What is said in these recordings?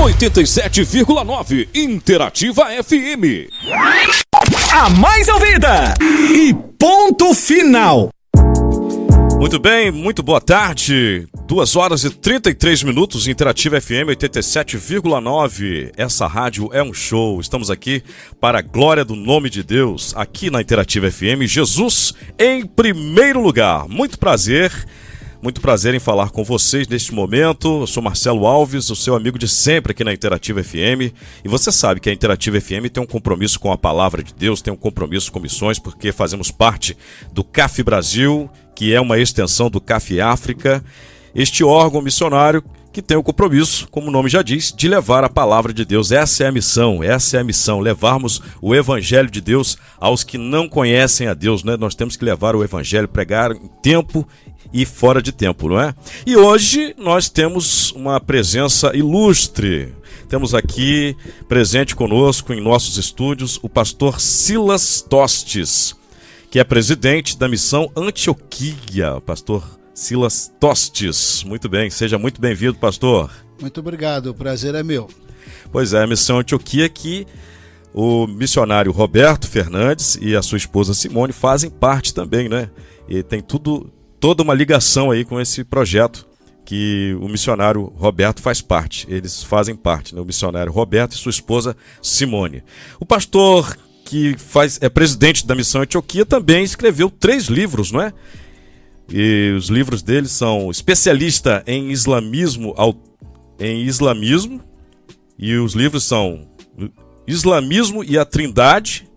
87,9 Interativa FM. A mais ouvida e ponto final. Muito bem, muito boa tarde. 2h33, Interativa FM 87,9. Essa rádio é um show. Estamos aqui para a glória do nome de Deus, aqui na Interativa FM. Jesus em primeiro lugar. Muito prazer em falar com vocês neste momento. Eu sou Marcelo Alves, o seu amigo de sempre aqui na Interativa FM. E você sabe que a Interativa FM tem um compromisso com a palavra de Deus, tem um compromisso com missões, porque fazemos parte do CAF Brasil, que é uma extensão do CAF África, este órgão missionário que tem o compromisso, como o nome já diz, de levar a palavra de Deus. Essa é a missão, levarmos o evangelho de Deus aos que não conhecem a Deus, né? Nós temos que levar o evangelho, pregar em tempo e fora de tempo, não é? E hoje nós temos uma presença ilustre. Temos aqui presente conosco em nossos estúdios o pastor Silas Tostes, que é presidente da Missão Antioquia. Pastor Silas Tostes, muito bem, seja muito bem-vindo, pastor. Muito obrigado, o prazer é meu. Pois é, a Missão Antioquia que o missionário Roberto Fernandes e a sua esposa Simone fazem parte também, né? E tem toda uma ligação aí com esse projeto que o missionário Roberto faz parte. Eles fazem parte, né? O missionário Roberto e sua esposa Simone. O pastor que é presidente da Missão Antioquia também escreveu 3 livros, não é? E os livros dele são especialista em islamismo, e os livros são Islamismo e a Trindade,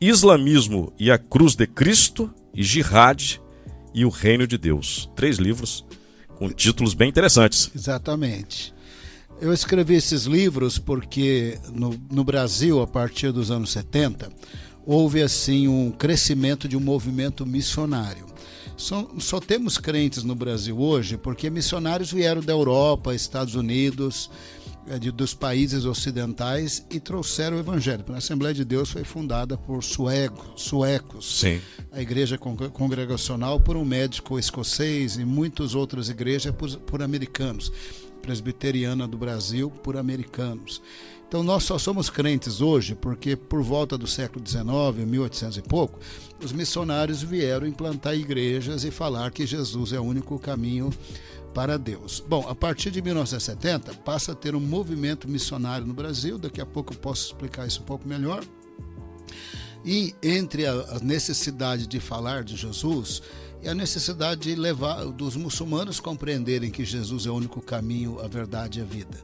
Islamismo e a Cruz de Cristo, e Jihad e o Reino de Deus. 3 livros com títulos bem interessantes. Exatamente. Eu escrevi esses livros porque no Brasil, a partir dos anos 70, houve assim um crescimento de um movimento missionário. Só temos crentes no Brasil hoje porque missionários vieram da Europa, Estados Unidos, dos países ocidentais e trouxeram o evangelho. A Assembleia de Deus foi fundada por suecos. Sim. A igreja congregacional por um médico escocês e muitas outras igrejas por americanos. Presbiteriana do Brasil por americanos. Então nós só somos crentes hoje porque por volta do século XIX, 1800 e pouco, os missionários vieram implantar igrejas e falar que Jesus é o único caminho para Deus. Bom, a partir de 1970 passa a ter um movimento missionário no Brasil, daqui a pouco eu posso explicar isso um pouco melhor. E entre a necessidade de falar de Jesus e a necessidade de levar dos muçulmanos compreenderem que Jesus é o único caminho, a verdade e a vida.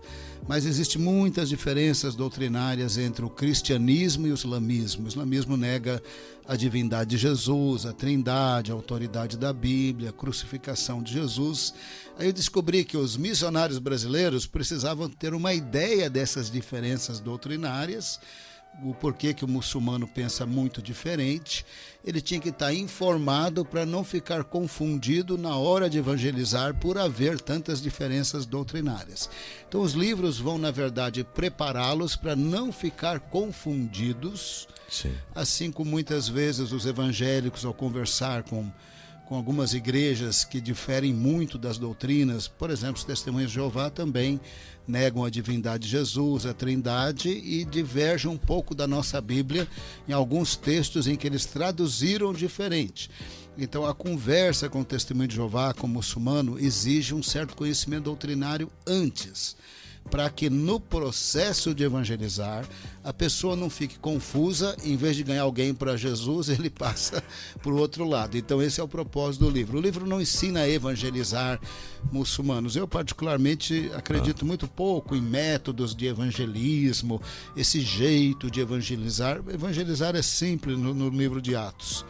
Mas existem muitas diferenças doutrinárias entre o cristianismo e o islamismo. O islamismo nega a divindade de Jesus, a trindade, a autoridade da Bíblia, a crucificação de Jesus. Aí eu descobri que os missionários brasileiros precisavam ter uma ideia dessas diferenças doutrinárias, o porquê que o muçulmano pensa muito diferente. Ele tinha que estar informado para não ficar confundido na hora de evangelizar por haver tantas diferenças doutrinárias. Então os livros vão, na verdade, prepará-los para não ficar confundidos. Sim. Assim como muitas vezes os evangélicos, ao conversar com algumas igrejas que diferem muito das doutrinas, por exemplo, os Testemunhas de Jeová também negam a divindade de Jesus, a trindade, e divergem um pouco da nossa Bíblia em alguns textos em que eles traduziram diferente. Então a conversa com o Testemunho de Jeová, com o muçulmano, exige um certo conhecimento doutrinário antes, para que no processo de evangelizar a pessoa não fique confusa, em vez de ganhar alguém para Jesus, ele passa para o outro lado. Então esse é o propósito do livro. O livro não ensina a evangelizar muçulmanos. Eu particularmente acredito muito pouco em métodos de evangelismo, esse jeito de evangelizar. Evangelizar é simples no livro de Atos.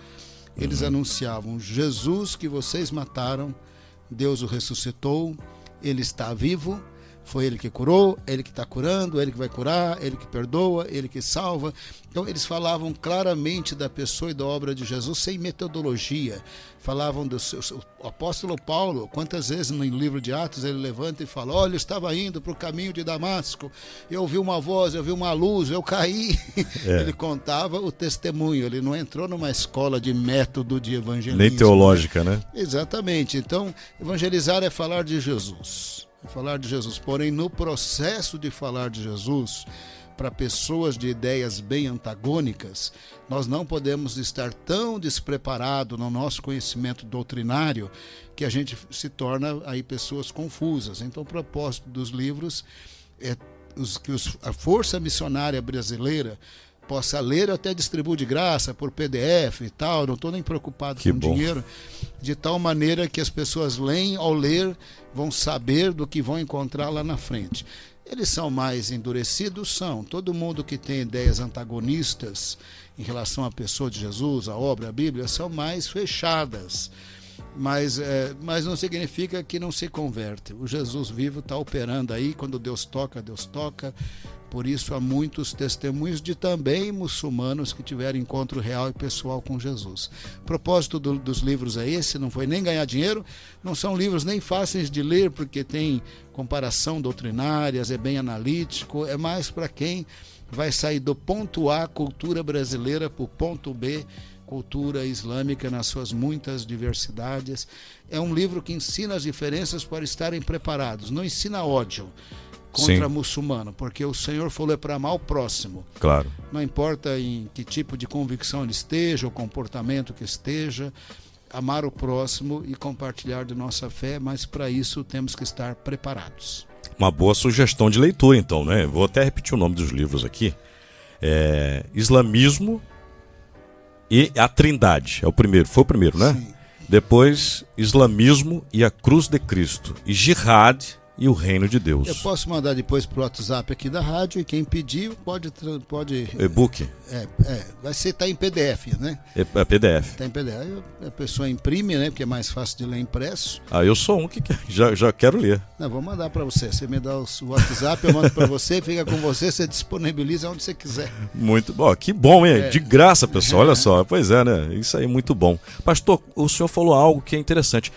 Eles anunciavam: Jesus que vocês mataram, Deus o ressuscitou, ele está vivo. Foi ele que curou, ele que está curando, ele que vai curar, ele que perdoa, ele que salva. Então eles falavam claramente da pessoa e da obra de Jesus sem metodologia. Falavam o apóstolo Paulo, quantas vezes no livro de Atos ele levanta e fala: olha, eu estava indo para o caminho de Damasco, eu ouvi uma voz, eu vi uma luz, eu caí. Ele contava o testemunho, ele não entrou numa escola de método de evangelismo. Nem teológica, né? Exatamente. Então, evangelizar é falar de Jesus. falar de Jesus. Porém, no processo de falar de Jesus, para pessoas de ideias bem antagônicas, nós não podemos estar tão despreparados no nosso conhecimento doutrinário que a gente se torna aí pessoas confusas. Então, o propósito dos livros é que a Força Missionária Brasileira possa ler, eu até distribuo de graça por PDF e tal, não estou nem preocupado com dinheiro, de tal maneira que as pessoas leem, ao ler, vão saber do que vão encontrar lá na frente. Eles são mais endurecidos? São. Todo mundo que tem ideias antagonistas em relação à pessoa de Jesus, à obra, à Bíblia, são mais fechadas. Mas não significa que não se converte. O Jesus vivo está operando aí, quando Deus toca, Deus toca. Por isso há muitos testemunhos de também muçulmanos que tiveram encontro real e pessoal com Jesus. O propósito dos livros é esse, não foi nem ganhar dinheiro, não são livros nem fáceis de ler, porque tem comparação doutrinárias, é bem analítico, é mais para quem vai sair do ponto A, cultura brasileira, para o ponto B, cultura islâmica nas suas muitas diversidades. É um livro que ensina as diferenças para estarem preparados, não ensina ódio contra muçulmano, porque o Senhor falou para amar o próximo. Claro. Não importa em que tipo de convicção ele esteja, o comportamento que esteja, amar o próximo e compartilhar de nossa fé, mas para isso temos que estar preparados. Uma boa sugestão de leitura, então, né? Vou até repetir o nome dos livros aqui. Islamismo e a Trindade. Foi o primeiro, né? Sim. Depois, Islamismo e a Cruz de Cristo. E Jihad e o Reino de Deus. Eu posso mandar depois pro WhatsApp aqui da rádio, e quem pedir pode e-book? Vai ser, tá em PDF, né? É PDF. Tá em PDF. A pessoa imprime, né? Porque é mais fácil de ler impresso. Eu sou um que já quero ler. Não, vou mandar para você. Você me dá o WhatsApp, eu mando para você, fica com você, você disponibiliza onde você quiser. Muito bom. Que bom, hein? De graça, pessoal. Olha só. Pois é, né? Isso aí é muito bom. Pastor, o senhor falou algo que é interessante.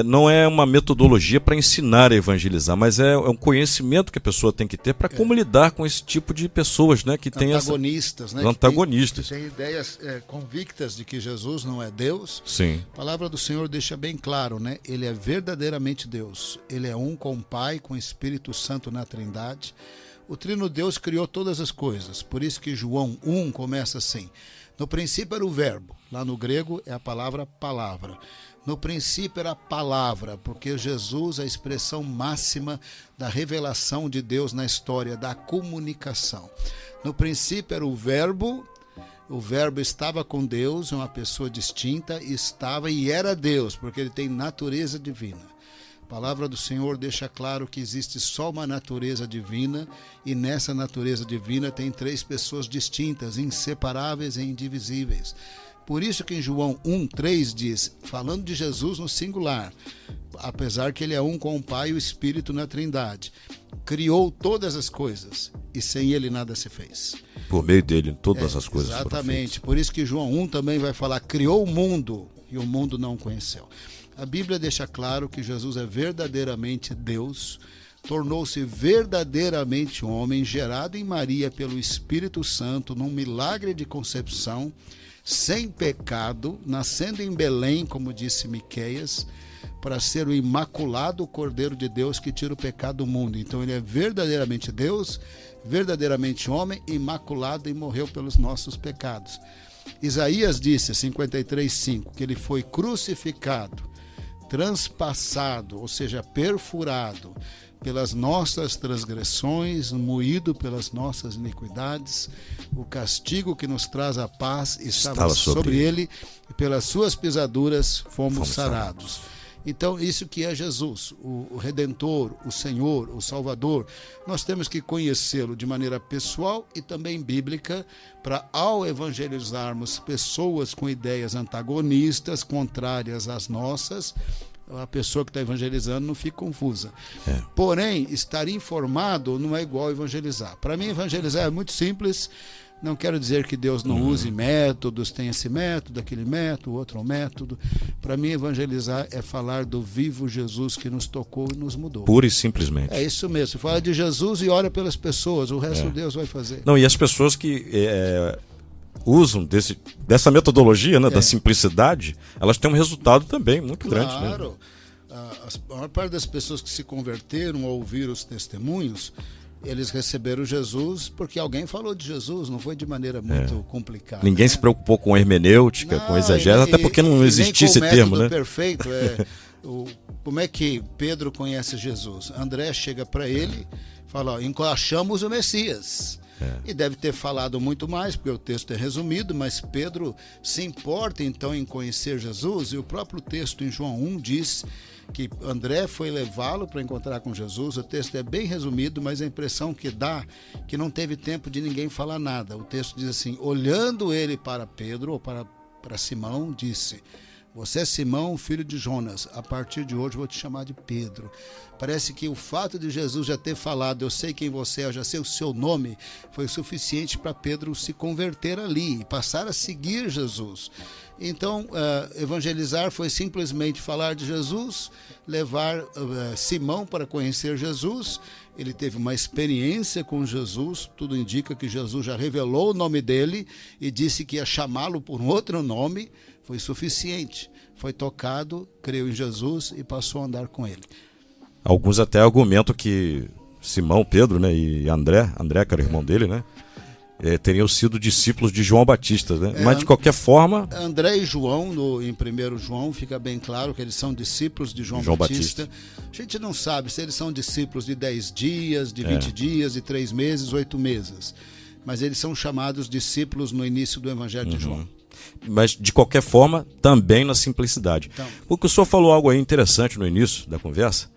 Não é uma metodologia para ensinar a evangelizar, mas é um conhecimento que a pessoa tem que ter para como lidar com esse tipo de pessoas, né? Que tem antagonistas, né? Antagonistas. Que tem ideias convictas de que Jesus não é Deus. Sim. A palavra do Senhor deixa bem claro, né? Ele é verdadeiramente Deus. Ele é um com o Pai, com o Espírito Santo na Trindade. O Trino Deus criou todas as coisas. Por isso que João 1 começa assim. No princípio era o verbo. Lá no grego é a palavra palavra. No princípio era a palavra, porque Jesus é a expressão máxima da revelação de Deus na história, da comunicação. No princípio era o verbo estava com Deus, uma pessoa distinta, estava e era Deus, porque ele tem natureza divina. A palavra do Senhor deixa claro que existe só uma natureza divina, e nessa natureza divina tem três pessoas distintas, inseparáveis e indivisíveis. Por isso que em João 1,3 diz, falando de Jesus no singular, apesar que ele é um com o Pai e o Espírito na Trindade, criou todas as coisas e sem ele nada se fez. Por meio dele todas as coisas foram feitas. Exatamente, por isso que João 1 também vai falar, criou o mundo e o mundo não o conheceu. A Bíblia deixa claro que Jesus é verdadeiramente Deus, tornou-se verdadeiramente homem, gerado em Maria pelo Espírito Santo, num milagre de concepção, sem pecado, nascendo em Belém, como disse Miqueias, para ser o imaculado Cordeiro de Deus que tira o pecado do mundo. Então ele é verdadeiramente Deus, verdadeiramente homem, imaculado, e morreu pelos nossos pecados. Isaías disse, 53:5, que ele foi crucificado, transpassado, ou seja, perfurado pelas nossas transgressões, moído pelas nossas iniquidades. O castigo que nos traz a paz estava sobre ele, e pelas suas pisaduras fomos sarados. Então, isso que é Jesus, o Redentor, o Senhor, o Salvador. Nós temos que conhecê-lo de maneira pessoal e também bíblica, para, ao evangelizarmos pessoas com ideias antagonistas, contrárias às nossas, a pessoa que está evangelizando não fica confusa. Porém, estar informado não é igual a evangelizar. Para mim, evangelizar é muito simples. Não quero dizer que Deus não use métodos, tem esse método, aquele método, outro método. Para mim, evangelizar é falar do vivo Jesus que nos tocou e nos mudou. Pura e simplesmente. É isso mesmo. Você fala de Jesus e ora pelas pessoas, o resto Deus vai fazer. Não, e as pessoas que usam dessa metodologia, né, da simplicidade, elas têm um resultado também muito grande. Claro. Né? A maior parte das pessoas que se converteram ao ouvir os testemunhos, eles receberam Jesus porque alguém falou de Jesus, não foi de maneira muito complicada. Ninguém se preocupou com hermenêutica, com exegese, até porque não existia esse termo, né? Perfeito, como é que Pedro conhece Jesus? André chega para ele e fala, achamos o Messias. E deve ter falado muito mais, porque o texto é resumido, mas Pedro se importa então em conhecer Jesus, e o próprio texto em João 1 diz que André foi levá-lo para encontrar com Jesus. O texto é bem resumido, mas a impressão que dá que não teve tempo de ninguém falar nada. O texto diz assim, olhando ele para Pedro, ou para Simão, disse, você é Simão, filho de Jonas, a partir de hoje vou te chamar de Pedro. Parece que o fato de Jesus já ter falado, eu sei quem você é, eu já sei o seu nome, foi suficiente para Pedro se converter ali e passar a seguir Jesus. Então, evangelizar foi simplesmente falar de Jesus, levar Simão para conhecer Jesus. Ele teve uma experiência com Jesus, tudo indica que Jesus já revelou o nome dele e disse que ia chamá-lo por um outro nome. Foi suficiente, foi tocado, creu em Jesus e passou a andar com ele. Alguns até argumentam que Simão, Pedro, né, e André, que era irmão dele, né, teriam sido discípulos de João Batista, né? Mas de qualquer forma... André e João, em 1 João, fica bem claro que eles são discípulos de João Batista. A gente não sabe se eles são discípulos de 10 dias, de 20 dias, de 3 meses, 8 meses. Mas eles são chamados discípulos no início do Evangelho de João. Mas, de qualquer forma, também na simplicidade. Então, porque o senhor falou algo aí interessante no início da conversa.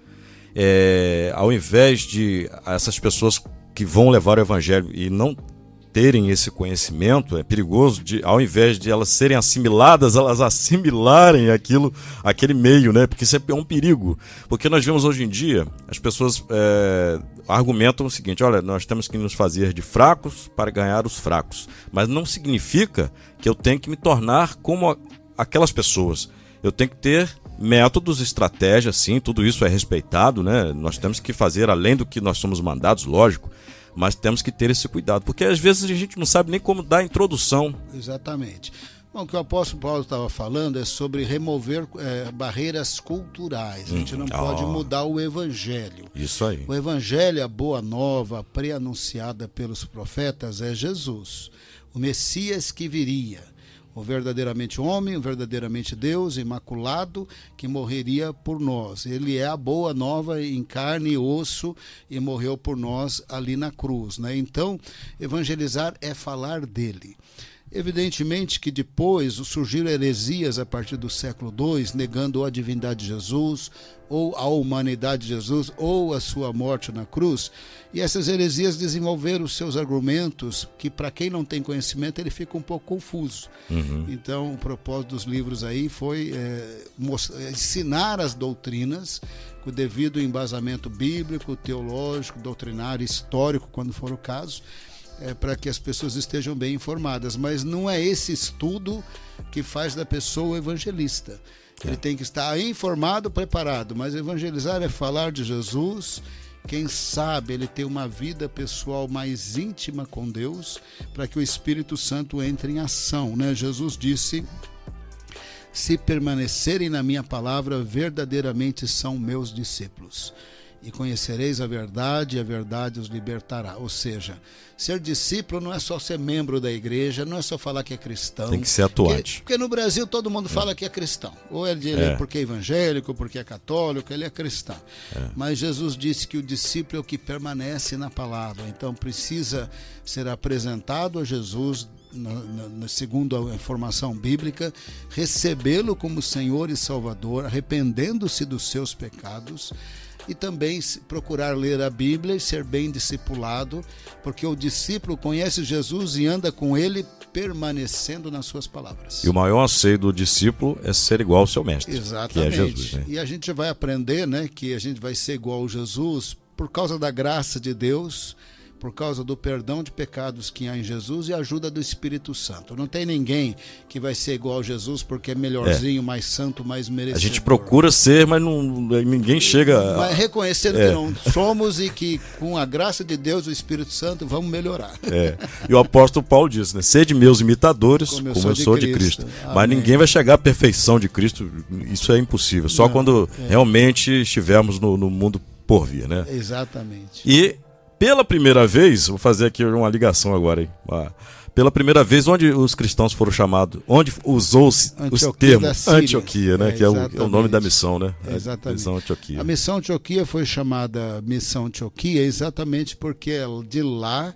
Ao invés de essas pessoas que vão levar o evangelho e não terem esse conhecimento, é perigoso, ao invés de elas serem assimiladas, elas assimilarem aquele meio, né? Porque isso é um perigo. Porque nós vemos hoje em dia, as pessoas argumentam o seguinte, olha, nós temos que nos fazer de fracos para ganhar os fracos. Mas não significa que eu tenho que me tornar como aquelas pessoas. Eu tenho que ter métodos, estratégias, sim, tudo isso é respeitado, né? Nós temos que fazer além do que nós somos mandados, lógico, mas temos que ter esse cuidado, porque às vezes a gente não sabe nem como dar a introdução. Exatamente. Bom, o que o apóstolo Paulo estava falando é sobre remover barreiras culturais. A gente não pode mudar o evangelho. Isso aí. O evangelho, a boa nova, pré-anunciada pelos profetas, é Jesus, o Messias que viria. O verdadeiramente homem, o verdadeiramente Deus, imaculado, que morreria por nós. Ele é a boa nova em carne e osso e morreu por nós ali na cruz, né? Então, evangelizar é falar dele. Evidentemente que depois surgiram heresias a partir do século II, negando ou a divindade de Jesus, ou a humanidade de Jesus, ou a sua morte na cruz. E essas heresias desenvolveram os seus argumentos, que para quem não tem conhecimento, ele fica um pouco confuso. Então, o propósito dos livros aí foi ensinar as doutrinas com o devido embasamento bíblico, teológico, doutrinário, histórico, quando for o caso, para que as pessoas estejam bem informadas. Mas não é esse estudo que faz da pessoa evangelista. Ele tem que estar informado, preparado, mas evangelizar é falar de Jesus. Quem sabe ele tem uma vida pessoal mais íntima com Deus, para que o Espírito Santo entre em ação, né? Jesus disse, se permanecerem na minha palavra, verdadeiramente são meus discípulos. E conhecereis a verdade os libertará. Ou seja, ser discípulo não é só ser membro da igreja, não é só falar que é cristão. Tem que ser atuante. Porque no Brasil todo mundo fala que é cristão. Ou ele porque é evangélico, porque é católico, ele é cristão. Mas Jesus disse que o discípulo é o que permanece na palavra. Então precisa ser apresentado a Jesus, segundo a informação bíblica, recebê-lo como Senhor e Salvador, arrependendo-se dos seus pecados, e também procurar ler a Bíblia e ser bem discipulado, porque o discípulo conhece Jesus e anda com ele, permanecendo nas suas palavras. E o maior anseio do discípulo é ser igual ao seu mestre. Exatamente. Que é Jesus, né? E a gente vai aprender, né, que a gente vai ser igual a Jesus por causa da graça de Deus, por causa do perdão de pecados que há em Jesus e a ajuda do Espírito Santo. Não tem ninguém que vai ser igual a Jesus porque é melhorzinho, mais santo, mais merecedor. A gente procura ser, mas ninguém chega... Mas reconhecendo que não somos e que com a graça de Deus, o Espírito Santo, vamos melhorar. E o apóstolo Paulo diz, né? Sede meus imitadores, como eu sou de Cristo. Mas ninguém vai chegar à perfeição de Cristo, isso é impossível. Só quando realmente estivermos no mundo por vir, né? Exatamente. E pela primeira vez, vou fazer aqui uma ligação agora, hein? Pela primeira vez, onde os cristãos foram chamados, onde usou-se os termos Antioquia, né? Que é o nome da missão, né? Exatamente. A missão Antioquia. A missão Antioquia foi chamada missão Antioquia exatamente porque é de lá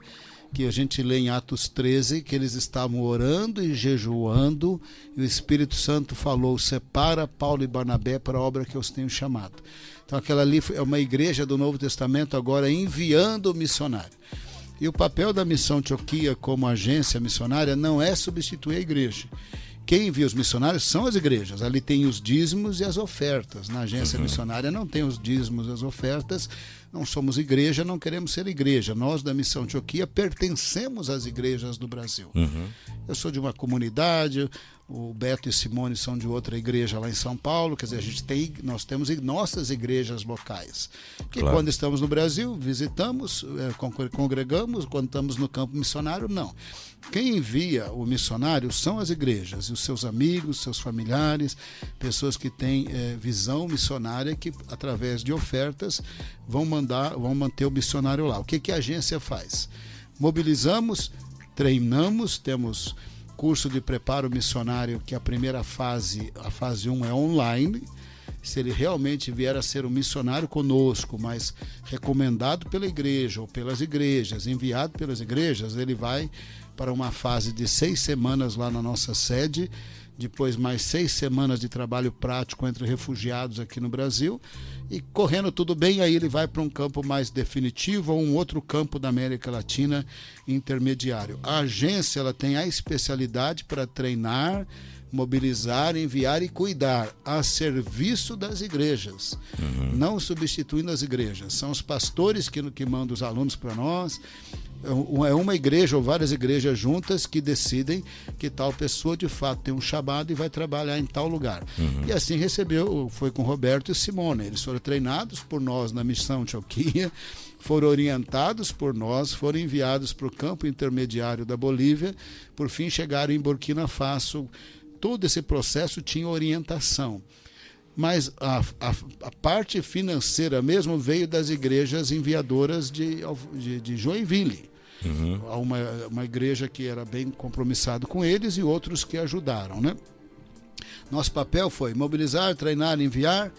que a gente lê em Atos 13 que eles estavam orando e jejuando e o Espírito Santo falou: separa Paulo e Barnabé para a obra que eu os tenho chamado. Então aquela ali é uma igreja do Novo Testamento agora enviando o missionário. E o papel da missão Antioquia como agência missionária não é substituir a igreja. Quem envia os missionários são as igrejas. Ali tem os dízimos e as ofertas. Na agência missionária não tem os dízimos e as ofertas. Não somos igreja, não queremos ser igreja. Nós da missão Antioquia pertencemos às igrejas do Brasil. Eu sou de uma comunidade, o Beto e Simone são de outra igreja lá em São Paulo. Quer dizer, nós temos nossas igrejas locais. Que quando estamos no Brasil, visitamos, congregamos. Quando estamos no campo missionário, não. Quem envia o missionário são as igrejas e os seus amigos, seus familiares, pessoas que têm visão missionária que, através de ofertas, vão manter o missionário lá. O que a agência faz? Mobilizamos, treinamos, temos curso de preparo missionário, que a primeira fase, a fase 1 é online. Se ele realmente vier a ser um missionário conosco, mas recomendado pela igreja ou pelas igrejas, enviado pelas igrejas, ele vai para uma fase de 6 semanas lá na nossa sede, depois mais 6 semanas de trabalho prático entre refugiados aqui no Brasil, e correndo tudo bem, aí ele vai para um campo mais definitivo ou um outro campo da América Latina intermediário. A agência ela tem a especialidade para treinar, mobilizar, enviar e cuidar a serviço das igrejas, não substituindo as igrejas. São os pastores que mandam os alunos para nós. É uma igreja ou várias igrejas juntas que decidem que tal pessoa de fato tem um chamado e vai trabalhar em tal lugar. E assim foi com Roberto e Simone. Eles foram treinados por nós na missão Antioquia, foram orientados por nós, foram enviados para o campo intermediário da Bolívia, por fim chegaram em Burkina Faso. Todo esse processo tinha orientação. Mas a parte financeira mesmo veio das igrejas enviadoras de Joinville. Há uma igreja que era bem compromissado com eles e outros que ajudaram, né? Nosso papel foi mobilizar, treinar, enviar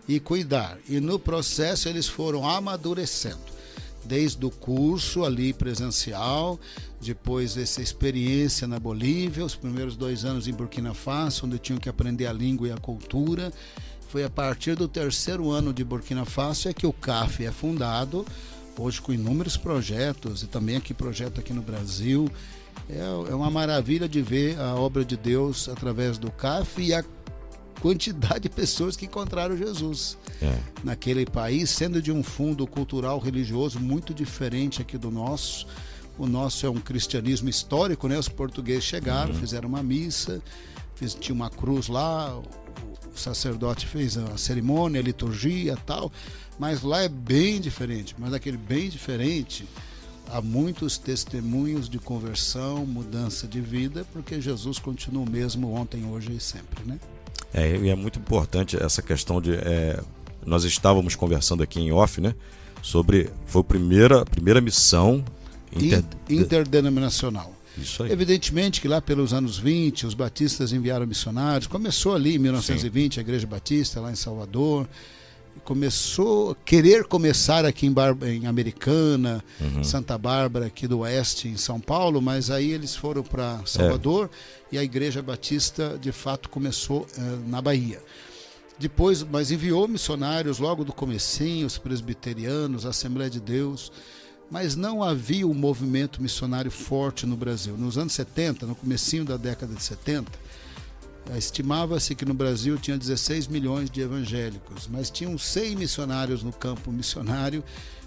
e cuidar. E no processo eles foram amadurecendo. Desde o curso ali presencial, depois essa experiência na Bolívia, os primeiros 2 anos em Burkina Faso, onde tinham que aprender a língua e a cultura. Foi a partir do 3º ano de Burkina Faso é que o CAF é fundado, hoje com inúmeros projetos, e também projeto aqui no Brasil. É uma maravilha de ver a obra de Deus através do CAF e a quantidade de pessoas que encontraram Jesus naquele país, sendo de um fundo cultural religioso muito diferente aqui do nosso. O nosso é um cristianismo histórico, né? Os portugueses chegaram, fizeram uma missa, tinha uma cruz lá, o sacerdote fez a cerimônia, a liturgia e tal, mas lá é bem diferente. Mas naquele bem diferente há muitos testemunhos de conversão, mudança de vida, porque Jesus continua o mesmo ontem, hoje e sempre, né? E é muito importante essa questão de... nós estávamos conversando aqui em off, né? Foi a primeira missão interdenominacional. Isso aí. Evidentemente que lá pelos anos 20, os batistas enviaram missionários. Começou ali em 1920, Sim. A Igreja Batista, lá em Salvador. Começou a querer começar aqui em Americana, Santa Bárbara, aqui do Oeste, em São Paulo, mas aí eles foram para Salvador e a Igreja Batista, de fato, começou na Bahia. Depois, mas enviou missionários logo do comecinho, os presbiterianos, a Assembleia de Deus, mas não havia um movimento missionário forte no Brasil. Nos anos 70, no comecinho da década de 70, estimava-se que no Brasil tinha 16 milhões de evangélicos, mas tinham 100 missionários no campo missionário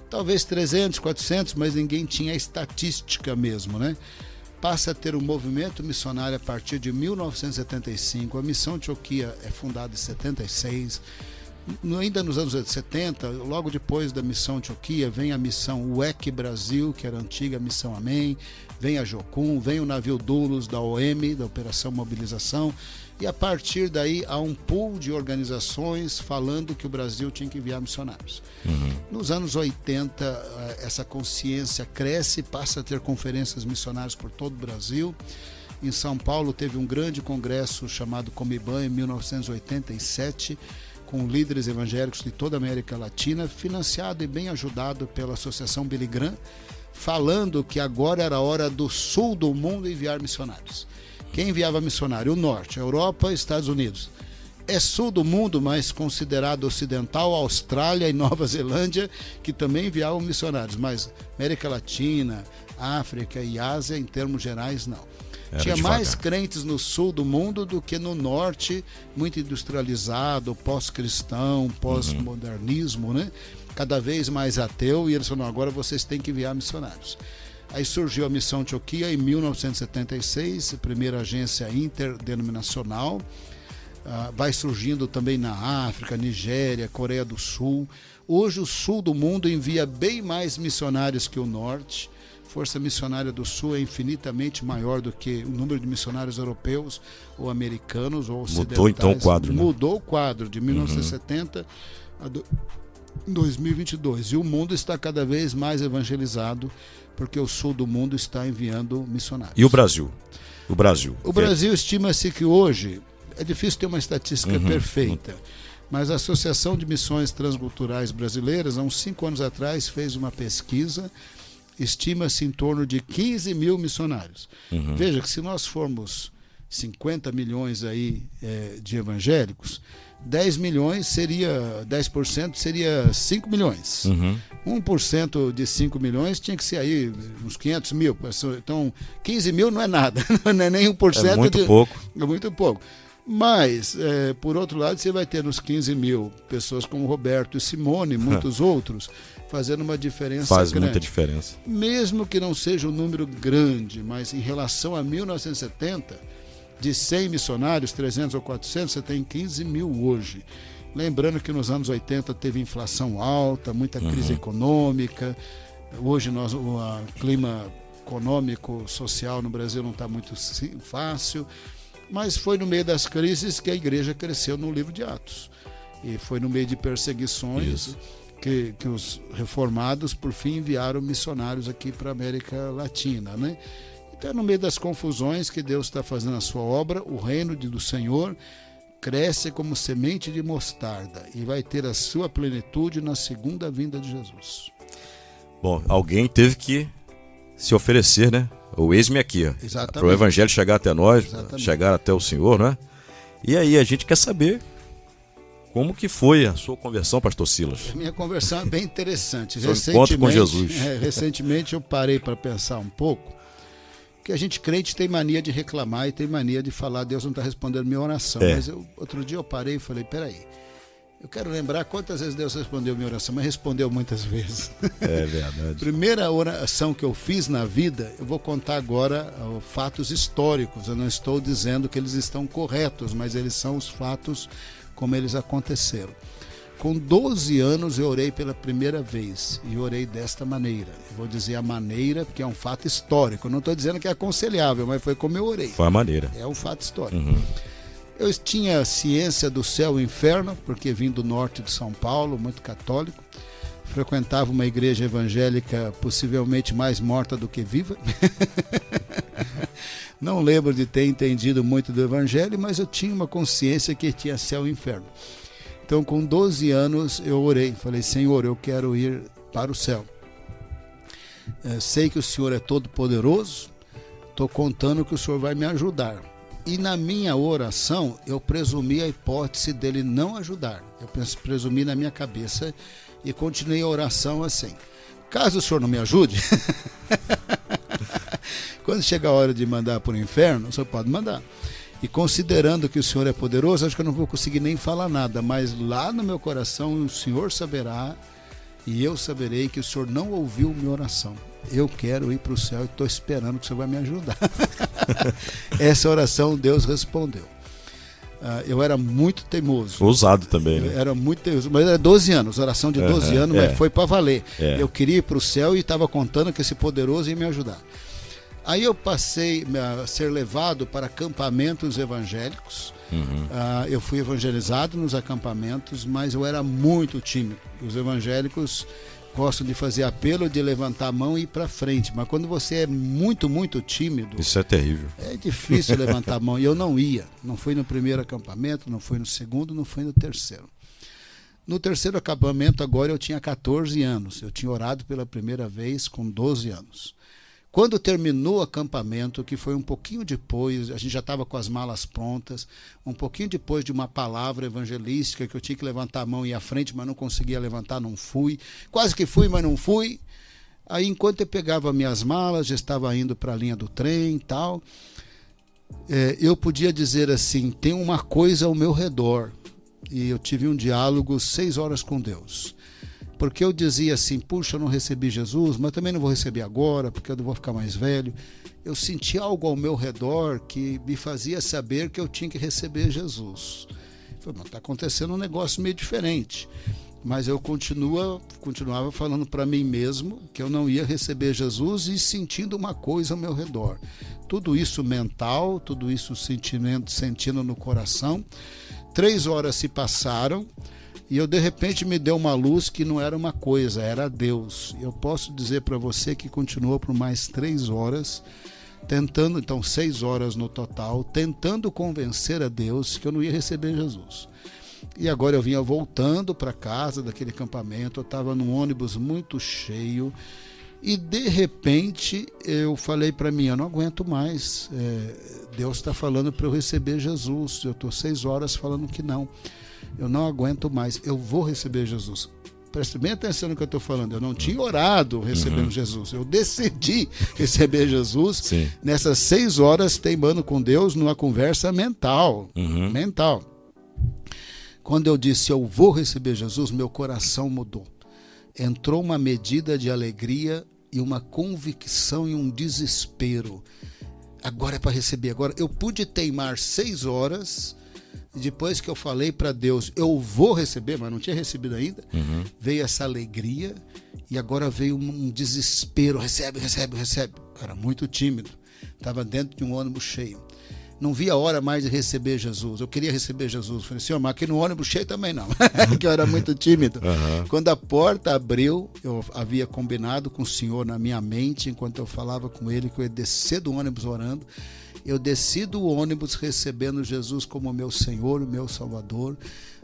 talvez 300, 400, mas ninguém tinha a estatística mesmo, né? Passa a ter um movimento missionário a partir de 1975, a Missão Antioquia é fundada em 76, ainda nos anos 70, logo depois da Missão Antioquia, vem a Missão UEC Brasil, que era a antiga Missão Amém, vem a Jocum, vem o navio Doulos da OM, da Operação Mobilização, e a partir daí há um pool de organizações falando que o Brasil tinha que enviar missionários. Nos anos 80, essa consciência cresce, passa a ter conferências missionárias por todo o Brasil. Em São Paulo teve um grande congresso chamado Comiban em 1987, com líderes evangélicos de toda a América Latina, financiado e bem ajudado pela Associação Billy Graham, falando que agora era a hora do sul do mundo enviar missionários. Quem enviava missionário? O norte, a Europa e Estados Unidos. É sul do mundo, mas considerado ocidental, Austrália e Nova Zelândia, que também enviavam missionários, mas América Latina, África e Ásia, em termos gerais, não. Tinha mais crentes no sul do mundo do que no norte, muito industrializado, pós-cristão, pós-modernismo, né? Cada vez mais ateu, e eles falaram, agora vocês têm que enviar missionários. Aí surgiu a Missão Antioquia em 1976, a primeira agência interdenominacional. Vai surgindo também na África, Nigéria, Coreia do Sul. Hoje o sul do mundo envia bem mais missionários que o norte. Força Missionária do Sul é infinitamente maior do que o número de missionários europeus ou americanos ou ocidentais. Mudou então o quadro, né? Mudou o quadro de 1970 a 2022. E o mundo está cada vez mais evangelizado porque o sul do mundo está enviando missionários. E o Brasil? O Brasil estima-se que hoje, é difícil ter uma estatística perfeita, mas a Associação de Missões Transculturais Brasileiras, há uns 5 anos atrás, fez uma pesquisa. Estima-se em torno de 15 mil missionários. Veja que se nós formos 50 milhões aí, de evangélicos, 10 milhões seria, 10% seria 5 milhões. 1% de 5 milhões tinha que ser aí uns 500 mil. Então, 15 mil não é nada, não é nem 1%. É muito pouco. É muito pouco. Mas, por outro lado, você vai ter nos 15 mil pessoas como Roberto e Simone, muitos outros, fazendo uma diferença Faz grande. muita diferença. Mesmo que não seja um número grande, mas em relação a 1970, de 100 missionários, 300 ou 400, você tem 15 mil hoje. Lembrando que nos anos 80 teve inflação alta, muita crise econômica. Hoje o clima econômico, social no Brasil não está muito fácil. Mas foi no meio das crises que a igreja cresceu no livro de Atos. E foi no meio de perseguições que os reformados, por fim, enviaram missionários aqui para a América Latina, né? Então, no meio das confusões que Deus está fazendo a sua obra, o reino do Senhor cresce como semente de mostarda e vai ter a sua plenitude na segunda vinda de Jesus. Bom, alguém teve que se oferecer, né? O eis-me aqui, para o evangelho chegar até nós, chegar até o Senhor, né? E aí a gente quer saber como que foi a sua conversão, pastor Silas. A minha conversão é bem interessante. Encontro com Jesus. Recentemente eu parei para pensar um pouco, que a gente crente tem mania de reclamar e tem mania de falar, Deus não está respondendo minha oração. Mas outro dia eu parei e falei, peraí, eu quero lembrar quantas vezes Deus respondeu minha oração, mas respondeu muitas vezes. É verdade. Primeira oração que eu fiz na vida, eu vou contar agora fatos históricos. Eu não estou dizendo que eles estão corretos, mas eles são os fatos como eles aconteceram. Com 12 anos eu orei pela primeira vez e orei desta maneira. Eu vou dizer a maneira porque é um fato histórico. Eu não estou dizendo que é aconselhável, mas foi como eu orei. Foi a maneira. É um fato histórico. Eu tinha ciência do céu e inferno, porque vim do norte de São Paulo, muito católico. Frequentava uma igreja evangélica possivelmente mais morta do que viva. Não lembro de ter entendido muito do evangelho, mas eu tinha uma consciência que tinha céu e inferno. Então, com 12 anos, eu orei. Falei, Senhor, eu quero ir para o céu. Sei que o Senhor é todo poderoso. Estou contando que o Senhor vai me ajudar. E na minha oração, eu presumi a hipótese dele não ajudar. Eu presumi na minha cabeça e continuei a oração assim. Caso o Senhor não me ajude, quando chega a hora de mandar para o inferno, o Senhor pode mandar. E considerando que o Senhor é poderoso, acho que eu não vou conseguir nem falar nada. Mas lá no meu coração, o Senhor saberá e eu saberei que o Senhor não ouviu minha oração. Eu quero ir para o céu e estou esperando que o Senhor vai me ajudar. Essa oração Deus respondeu. Eu era muito teimoso. Ousado também, né? Era muito teimoso, mas era 12 anos, oração de 12 anos, mas foi para valer. Eu queria ir para o céu e estava contando que esse poderoso ia me ajudar. Aí eu passei a ser levado para acampamentos evangélicos. Eu fui evangelizado nos acampamentos, mas eu era muito tímido. Os evangélicos gostam de fazer apelo, de levantar a mão e ir para frente, mas quando você é muito, muito tímido... Isso é terrível. É difícil levantar a mão, e eu não ia. Não fui no primeiro acampamento, não fui no segundo, não fui no terceiro. No terceiro acampamento, agora eu tinha 14 anos. Eu tinha orado pela primeira vez com 12 anos. Quando terminou o acampamento, que foi um pouquinho depois, a gente já estava com as malas prontas, um pouquinho depois de uma palavra evangelística, que eu tinha que levantar a mão e ir à frente, mas não conseguia levantar, não fui. Quase que fui, mas não fui. Aí, enquanto eu pegava minhas malas, já estava indo para a linha do trem e tal, eu podia dizer assim, tem uma coisa ao meu redor. E eu tive um diálogo 6 horas com Deus. Porque eu dizia assim, puxa, eu não recebi Jesus, mas também não vou receber agora, porque eu não vou ficar mais velho. Eu senti algo ao meu redor que me fazia saber que eu tinha que receber Jesus. Eu falei, está acontecendo um negócio meio diferente. Mas eu continuava falando para mim mesmo que eu não ia receber Jesus e sentindo uma coisa ao meu redor. Tudo isso mental, tudo isso sentindo no coração. 3 horas se passaram. E eu, de repente, me deu uma luz que não era uma coisa, era Deus. Eu posso dizer para você que continuou por mais 3 horas, tentando, então 6 horas no total, tentando convencer a Deus que eu não ia receber Jesus. E agora eu vinha voltando para casa daquele acampamento, eu estava num ônibus muito cheio, e de repente eu falei para mim, eu não aguento mais, Deus está falando para eu receber Jesus, eu estou 6 horas falando que não. Eu não aguento mais, eu vou receber Jesus. Preste bem atenção no que eu estou falando. Eu não tinha orado recebendo Jesus. Eu decidi receber Jesus. Sim. Nessas 6 horas teimando com Deus numa conversa mental. Mental. Quando eu disse eu vou receber Jesus, meu coração mudou. Entrou uma medida de alegria e uma convicção e um desespero. Agora é para receber. Agora eu pude teimar 6 horas... Depois que eu falei para Deus, eu vou receber, mas não tinha recebido ainda, veio essa alegria e agora veio um desespero, recebe. Eu era muito tímido, estava dentro de um ônibus cheio. Não via a hora mais de receber Jesus, eu queria receber Jesus. Falei, Senhor, mas aqui no ônibus cheio também não, porque eu era muito tímido. Quando a porta abriu, eu havia combinado com o Senhor na minha mente, enquanto eu falava com Ele, que eu ia descer do ônibus orando. Eu desci do ônibus recebendo Jesus como meu Senhor, o meu Salvador.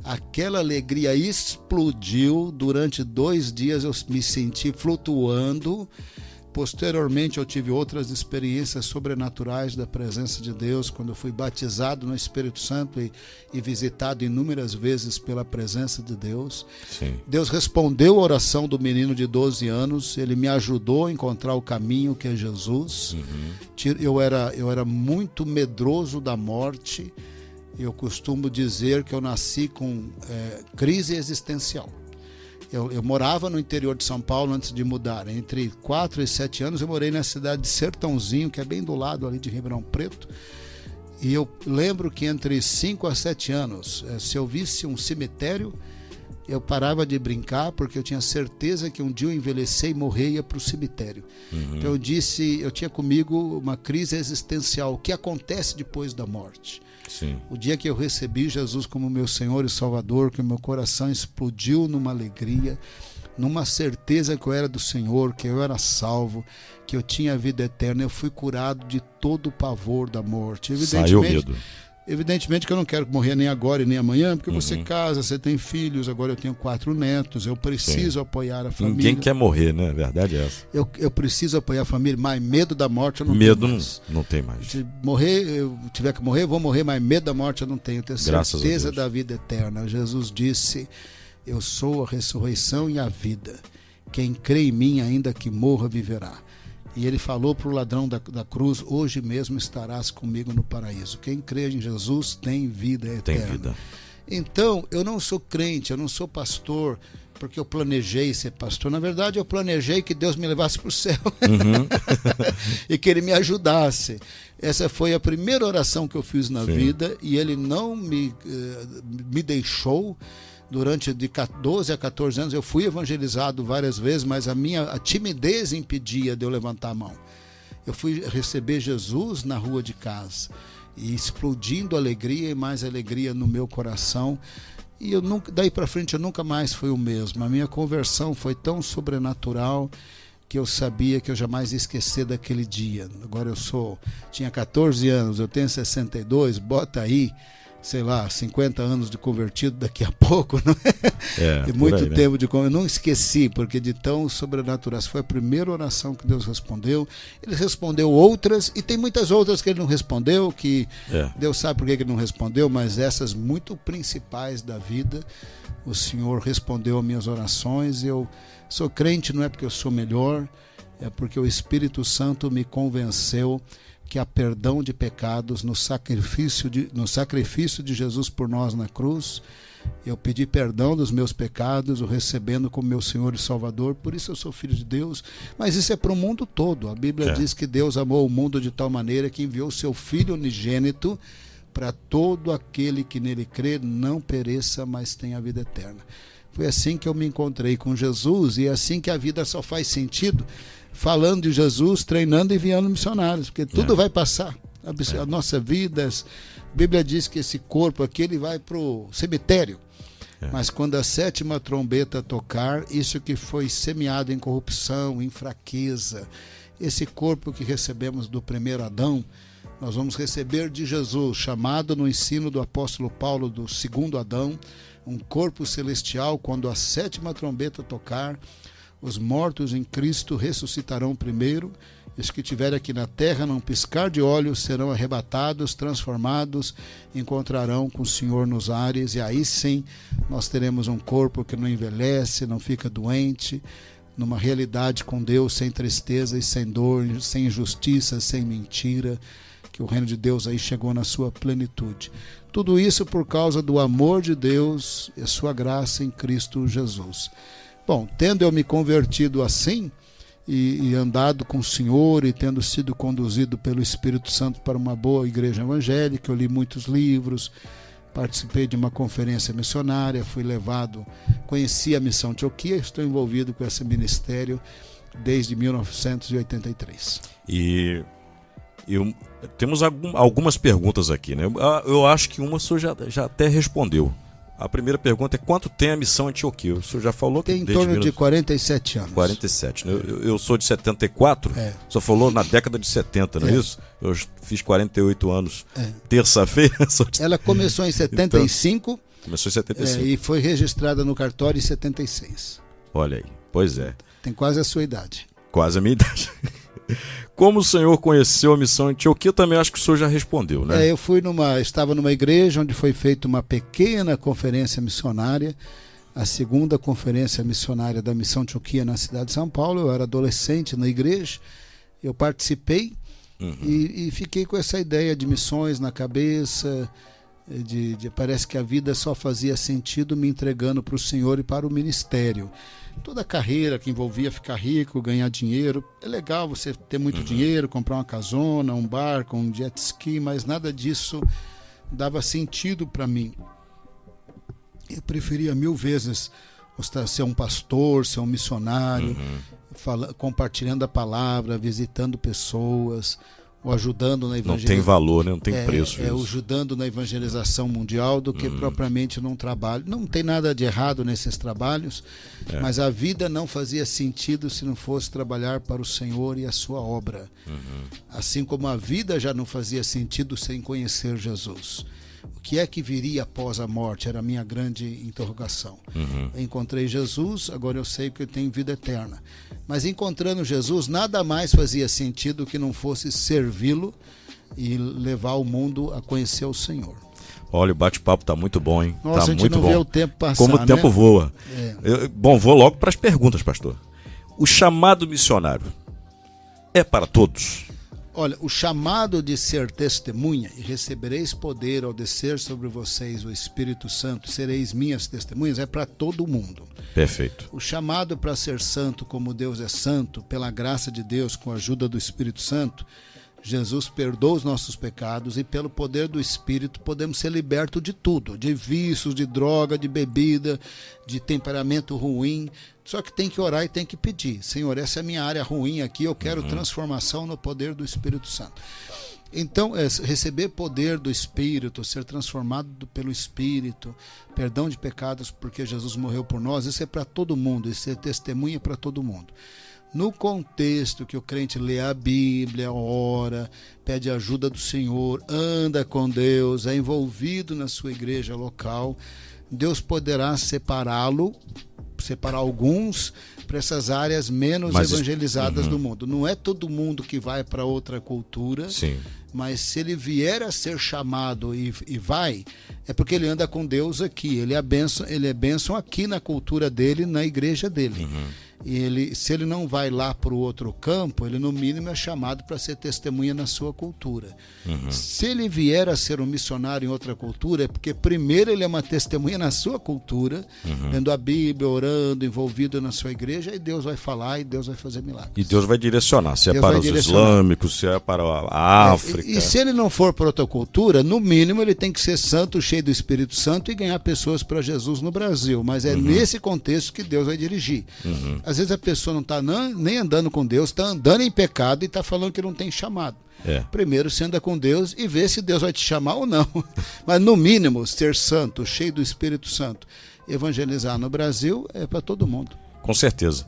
Aquela alegria explodiu. Durante 2 dias eu me senti flutuando. Posteriormente eu tive outras experiências sobrenaturais da presença de Deus, quando eu fui batizado no Espírito Santo e visitado inúmeras vezes pela presença de Deus. Sim. Deus respondeu a oração do menino de 12 anos, ele me ajudou a encontrar o caminho que é Jesus. Eu era muito medroso da morte. Eu costumo dizer que eu nasci com crise existencial. Eu morava no interior de São Paulo antes de mudar. Entre 4 e 7 anos eu morei na cidade de Sertãozinho, que é bem do lado ali de Ribeirão Preto. E eu lembro que entre 5 a 7 anos, se eu visse um cemitério, eu parava de brincar, porque eu tinha certeza que um dia eu envelhecer e morrer ia para o cemitério. Então eu tinha comigo uma crise existencial. O que acontece depois da morte? Sim. O dia que eu recebi Jesus como meu Senhor e Salvador, que o meu coração explodiu numa alegria, numa certeza que eu era do Senhor, que eu era salvo, que eu tinha vida eterna, eu fui curado de todo o pavor da morte. Saiu o medo. Evidentemente que eu não quero morrer nem agora e nem amanhã, porque você casa, você tem filhos, agora eu tenho 4 netos, eu preciso apoiar a família. Ninguém quer morrer, né? A verdade é essa. Eu preciso apoiar a família, mas medo da morte eu não tenho mais. Medo não tem mais. Se eu tiver que morrer, eu vou morrer, mas medo da morte eu não tenho. Eu tenho certeza da vida eterna. Jesus disse, eu sou a ressurreição e a vida. Quem crê em mim, ainda que morra, viverá. E ele falou para o ladrão da cruz, hoje mesmo estarás comigo no paraíso. Quem crê em Jesus tem vida eterna. Tem vida. Então, eu não sou crente, eu não sou pastor, porque eu planejei ser pastor. Na verdade, eu planejei que Deus me levasse para o céu e que Ele me ajudasse. Essa foi a primeira oração que eu fiz na vida, e Ele não me deixou. Durante de 12 a 14 anos eu fui evangelizado várias vezes, mas a timidez impedia de eu levantar a mão. Eu fui receber Jesus na rua de casa, e explodindo alegria e mais alegria no meu coração. E daí para frente eu nunca mais fui o mesmo. A minha conversão foi tão sobrenatural que eu sabia que eu jamais ia esquecer daquele dia. Agora tinha 14 anos, eu tenho 62, bota aí, sei lá, 50 anos de convertido daqui a pouco, não é? E muito aí, tempo de convertido. Eu não esqueci, porque de tão sobrenatural. Essa foi a primeira oração que Deus respondeu. Ele respondeu outras, e tem muitas outras que Ele não respondeu, que Deus sabe por que Ele não respondeu, mas essas muito principais da vida, o Senhor respondeu às minhas orações. Eu sou crente não é porque eu sou melhor, é porque o Espírito Santo me convenceu que há perdão de pecados no sacrifício de Jesus por nós na cruz. Eu pedi perdão dos meus pecados, o recebendo como meu Senhor e Salvador, por isso eu sou filho de Deus. Mas isso é para o mundo todo. A Bíblia diz que Deus amou o mundo de tal maneira que enviou o seu Filho unigênito para todo aquele que nele crê não pereça, mas tenha a vida eterna. Foi assim que eu me encontrei com Jesus, e é assim que a vida só faz sentido, falando de Jesus, treinando e enviando missionários, porque tudo vai passar. A nossa vida, a Bíblia diz que esse corpo aqui ele vai para o cemitério, mas quando a 7ª trombeta tocar, isso que foi semeado em corrupção, em fraqueza, esse corpo que recebemos do primeiro Adão, nós vamos receber de Jesus, chamado no ensino do apóstolo Paulo do segundo Adão, um corpo celestial. Quando a 7ª trombeta tocar, os mortos em Cristo ressuscitarão primeiro, e os que estiverem aqui na terra, num piscar de olhos, serão arrebatados, transformados, encontrarão com o Senhor nos ares, e aí sim nós teremos um corpo que não envelhece, não fica doente, numa realidade com Deus, sem tristeza e sem dor, sem injustiça, sem mentira, que o reino de Deus aí chegou na sua plenitude. Tudo isso por causa do amor de Deus e sua graça em Cristo Jesus. Bom, tendo eu me convertido assim, e andado com o Senhor, e tendo sido conduzido pelo Espírito Santo para uma boa igreja evangélica, eu li muitos livros, participei de uma conferência missionária, fui levado, conheci a Missão Antioquia, estou envolvido com esse ministério desde 1983. Temos algumas perguntas aqui, né? Eu acho que uma o senhor já até respondeu. A primeira pergunta é: quanto tem a Missão Antioquia? O senhor já falou que tem em torno de 47 anos. 47, né? Eu sou de 74, o senhor falou na década de 70, não é isso? Eu fiz 48 anos terça-feira. Ela começou em 75, então, começou em 75. E foi registrada no cartório em 76. Olha aí, pois é. Tem quase a sua idade. Quase a minha idade. Como o senhor conheceu a Missão Antioquia, eu também acho que o senhor já respondeu, né? Eu estava numa igreja onde foi feita uma pequena conferência missionária, a 2ª conferência missionária da Missão Antioquia na cidade de São Paulo. Eu era adolescente na igreja, eu participei e fiquei com essa ideia de missões na cabeça, parece que a vida só fazia sentido me entregando para o Senhor e para o ministério. Toda a carreira que envolvia ficar rico, ganhar dinheiro, é legal você ter muito dinheiro, comprar uma casona, um barco, um jet ski, mas nada disso dava sentido para mim. Eu preferia 1000 vezes ser um pastor, ser um missionário, compartilhando a palavra, visitando pessoas, ou ajudando na evangelização. Não tem valor, né? Não tem preço. Ajudando na evangelização mundial do que propriamente num trabalho. Não tem nada de errado nesses trabalhos, mas a vida não fazia sentido se não fosse trabalhar para o Senhor e a sua obra. Assim como a vida já não fazia sentido sem conhecer Jesus. O que é que viria após a morte? Era a minha grande interrogação. Eu encontrei Jesus, agora eu sei que eu tenho vida eterna. Mas encontrando Jesus, nada mais fazia sentido que não fosse servi-lo e levar o mundo a conhecer o Senhor. Olha, o bate-papo tá muito bom, hein? Nossa, tá a gente muito não bom. vê o tempo passar, como o tempo voa. Bom, vou logo para as perguntas, pastor. O chamado missionário é para todos? Olha, o chamado de ser testemunha, e recebereis poder ao descer sobre vocês o Espírito Santo, sereis minhas testemunhas, é para todo mundo. Perfeito. O chamado para ser santo como Deus é santo, pela graça de Deus, com a ajuda do Espírito Santo, Jesus perdoa os nossos pecados e pelo poder do Espírito podemos ser libertos de tudo, de vícios, de droga, de bebida, de temperamento ruim. Só que tem que orar e tem que pedir. Senhor, essa é a minha área ruim aqui, eu quero transformação no poder do Espírito Santo. Então, receber poder do Espírito, ser transformado pelo Espírito, perdão de pecados porque Jesus morreu por nós, isso é para todo mundo, isso é testemunha para todo mundo. No contexto que o crente lê a Bíblia, ora, pede ajuda do Senhor, anda com Deus, é envolvido na sua igreja local, Deus poderá separar alguns para essas áreas menos evangelizadas do mundo. Não é todo mundo que vai para outra cultura, sim, mas se ele vier a ser chamado e vai, é porque ele anda com Deus aqui, ele é bênção aqui na cultura dele, na igreja dele. E se ele não vai lá para o outro campo, ele no mínimo é chamado para ser testemunha na sua cultura. Se ele vier a ser um missionário em outra cultura, é porque primeiro ele é uma testemunha na sua cultura, lendo a Bíblia, orando, envolvido na sua igreja, e Deus vai falar e Deus vai fazer milagres. E Deus vai direcionar, se é para os islâmicos, se é para a África. E se ele não for para outra cultura, no mínimo ele tem que ser santo, cheio do Espírito Santo e ganhar pessoas para Jesus no Brasil. Mas é nesse contexto que Deus vai dirigir. Às vezes a pessoa não está nem andando com Deus, está andando em pecado e está falando que não tem chamado. Primeiro você anda com Deus e vê se Deus vai te chamar ou não. Mas no mínimo, ser santo, cheio do Espírito Santo, evangelizar no Brasil é para todo mundo. Com certeza.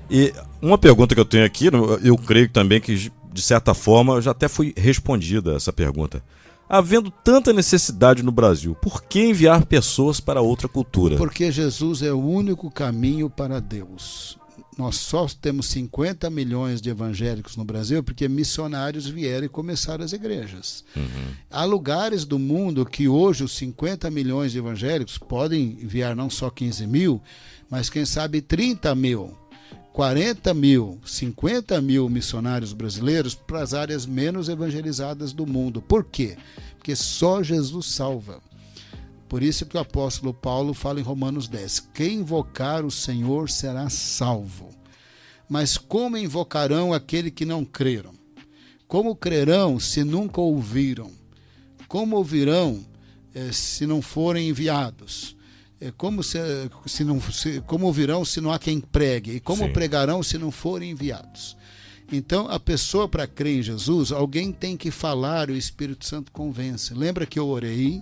E uma pergunta que eu tenho aqui, eu creio também que de certa forma já até foi respondida essa pergunta. Havendo tanta necessidade no Brasil, por que enviar pessoas para outra cultura? Porque Jesus é o único caminho para Deus. Nós só temos 50 milhões de evangélicos no Brasil porque missionários vieram e começaram as igrejas. Há lugares do mundo que hoje os 50 milhões de evangélicos podem enviar não só 15 mil, mas quem sabe 30 mil. 40 mil, 50 mil missionários brasileiros para as áreas menos evangelizadas do mundo. Por quê? Porque só Jesus salva. Por isso que o apóstolo Paulo fala em Romanos 10, quem invocar o Senhor será salvo. Mas como invocarão aquele que não creram? Como crerão se nunca ouviram? Como ouvirão se não forem enviados? Como ouvirão se não há quem pregue? E como pregarão se não forem enviados? Então, a pessoa para crer em Jesus, alguém tem que falar, o Espírito Santo convence. Lembra que eu orei,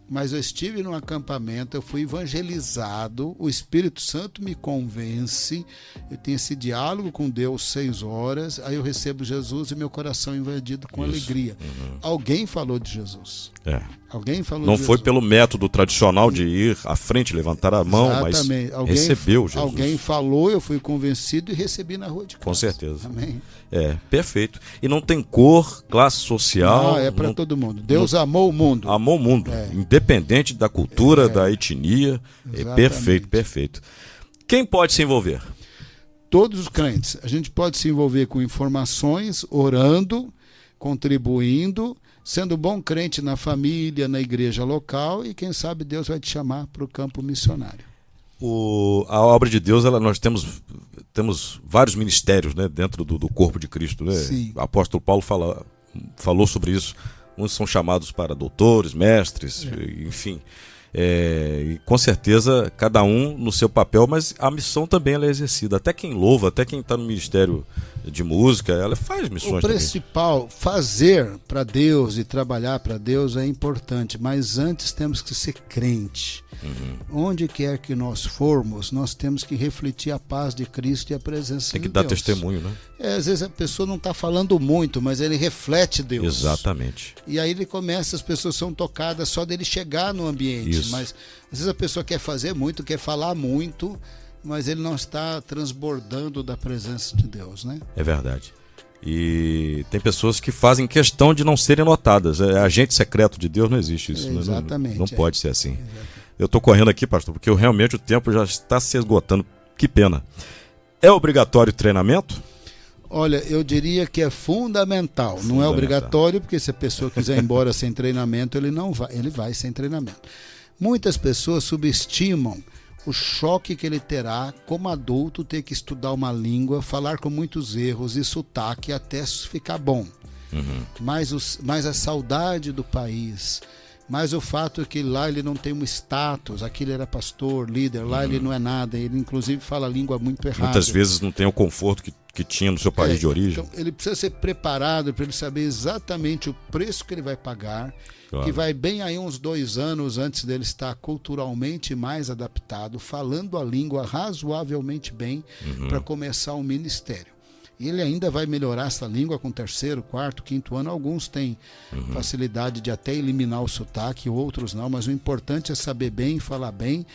mas eu estive num acampamento, eu fui evangelizado, o Espírito Santo me convence, eu tenho esse diálogo com Deus 6 horas, aí eu recebo Jesus e meu coração invadido com alegria. Alguém falou de Jesus. Alguém falou não de foi Jesus. Pelo método tradicional de ir à frente, levantar a mão, exatamente. Mas recebeu Jesus. Alguém falou, eu fui convencido e recebi na rua de casa. Com certeza. Amém. Perfeito. E não tem cor, classe social. Não, é para todo mundo. Deus amou o mundo. Amou o mundo, independente da cultura, da etnia. Perfeito, perfeito. Quem pode se envolver? Todos os crentes. A gente pode se envolver com informações, orando, contribuindo, sendo bom crente na família, na igreja local, e quem sabe Deus vai te chamar para o campo missionário. A obra de Deus, nós temos vários ministérios, né, dentro do corpo de Cristo. Né? Sim. O apóstolo Paulo falou sobre isso. Uns são chamados para doutores, mestres, enfim. E com certeza cada um no seu papel, mas a missão também ela é exercida. Até quem louva, até quem está no ministério de música, ela faz missões. O principal, fazer para Deus e trabalhar para Deus é importante, mas antes temos que ser crente. Onde quer que nós formos, nós temos que refletir a paz de Cristo e a presença de Deus. Tem que dar testemunho, né? Às vezes a pessoa não está falando muito, mas ele reflete Deus. Exatamente. E aí ele começa, as pessoas são tocadas só dele chegar no ambiente. Isso. Mas às vezes a pessoa quer fazer muito, quer falar muito, mas ele não está transbordando da presença de Deus, né? É verdade. E tem pessoas que fazem questão de não serem notadas. Agente secreto de Deus, não existe isso. Exatamente. Não pode ser assim. Exatamente. Eu estou correndo aqui, pastor, porque realmente o tempo já está se esgotando. Que pena. É obrigatório treinamento? Olha, eu diria que é fundamental. Não é obrigatório, porque se a pessoa quiser ir embora sem treinamento, ele não vai, ele vai sem treinamento. Muitas pessoas subestimam o choque que ele terá como adulto, ter que estudar uma língua, falar com muitos erros e sotaque até ficar bom. Mas a saudade do país, mas o fato é que lá ele não tem um status, aqui ele era pastor, líder, lá ele não é nada, ele inclusive fala a língua muito errada. Muitas vezes não tem o conforto que tinha no seu país de origem. Então ele precisa ser preparado para ele saber exatamente o preço que ele vai pagar, claro. Que vai bem aí uns 2 anos antes dele estar culturalmente mais adaptado, falando a língua razoavelmente bem para começar o ministério. E ele ainda vai melhorar essa língua com 3º, 4º, 5º ano. Alguns têm facilidade de até eliminar o sotaque, outros não. Mas o importante é saber bem, falar bem